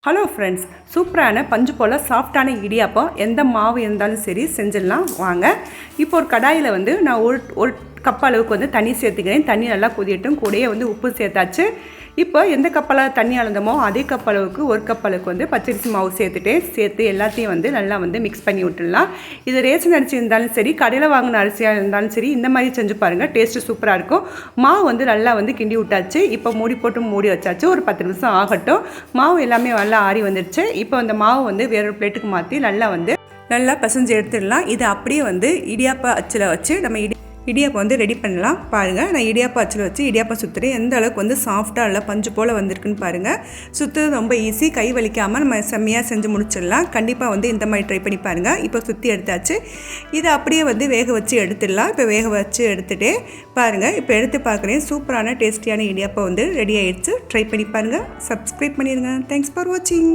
Hello friends, சூப்பரான பஞ்சு போல் சாஃப்டான இடியாப்பம் எந்த மாவு இருந்தாலும் சரி செஞ்சிடலாம் வாங்க. இப்போ ஒரு கடாயில் நான் ஒரு கப் அளவுக்கு தண்ணி சேர்த்துக்கிறேன். தண்ணி நல்லா கொதியட்டும். கூடயே உப்பு சேர்த்தாச்சு. இப்போ எந்த கப்பால் தண்ணி அளந்தமோ அதே கப் அளவுக்கு ஒரு கப் அளவுக்கு பச்சரிசி மாவு சேர்த்து எல்லாத்தையும் நல்லா மிக்ஸ் பண்ணி விட்டுடலாம். இது ரேஷன் அரிசி இருந்தாலும் சரி, கடையில் வாங்கின அரிசியாக இருந்தாலும் சரி, இந்த மாதிரி செஞ்சு பாருங்கள். டேஸ்ட்டு சூப்பராக இருக்கும். மாவு நல்லா கிண்டி விட்டாச்சு. இப்போ மூடி போட்டு மூடி வச்சாச்சு. ஒரு 10 நிமிஷம் ஆகட்டும். மாவு எல்லாமே நல்லா ஆறி வந்துடுச்சு. இப்போ அந்த மாவு வேறொரு பிளேட்டுக்கு மாற்றி நல்லா பசஞ்சு எடுத்துடலாம். இது அப்படியே இடியாப்ப அச்சில் வச்சு நம்ம இடியாப்பம் ரெடி பண்ணலாம். பாருங்கள், நான் இடியாப்பம் அச்சில் வச்சு இடியாப்பம் சுற்றுறேன். எந்த அளவுக்கு சாஃப்டாக இல்லை பஞ்சு போல் வந்திருக்குன்னு பாருங்கள். சுற்றுறது ரொம்ப ஈஸி. கை வலிக்காமல் நம்ம செம்மையாக செஞ்சு முடிச்சிடலாம். கண்டிப்பாக இந்த மாதிரி ட்ரை பண்ணி பாருங்கள். இப்போ சுற்றி எடுத்தாச்சு. இதை அப்படியே வேக வச்சு எடுத்துடலாம். இப்போ வேக வச்சு எடுத்துகிட்டே பாருங்கள். இப்போ எடுத்து பார்க்குறேன். சூப்பரான டேஸ்டியான இடியாப்பம் ரெடி ஆகிடுச்சு. ட்ரை பண்ணி பாருங்கள். சப்ஸ்கிரைப் பண்ணிடுங்க. தேங்க்ஸ் ஃபார் வாட்சிங்.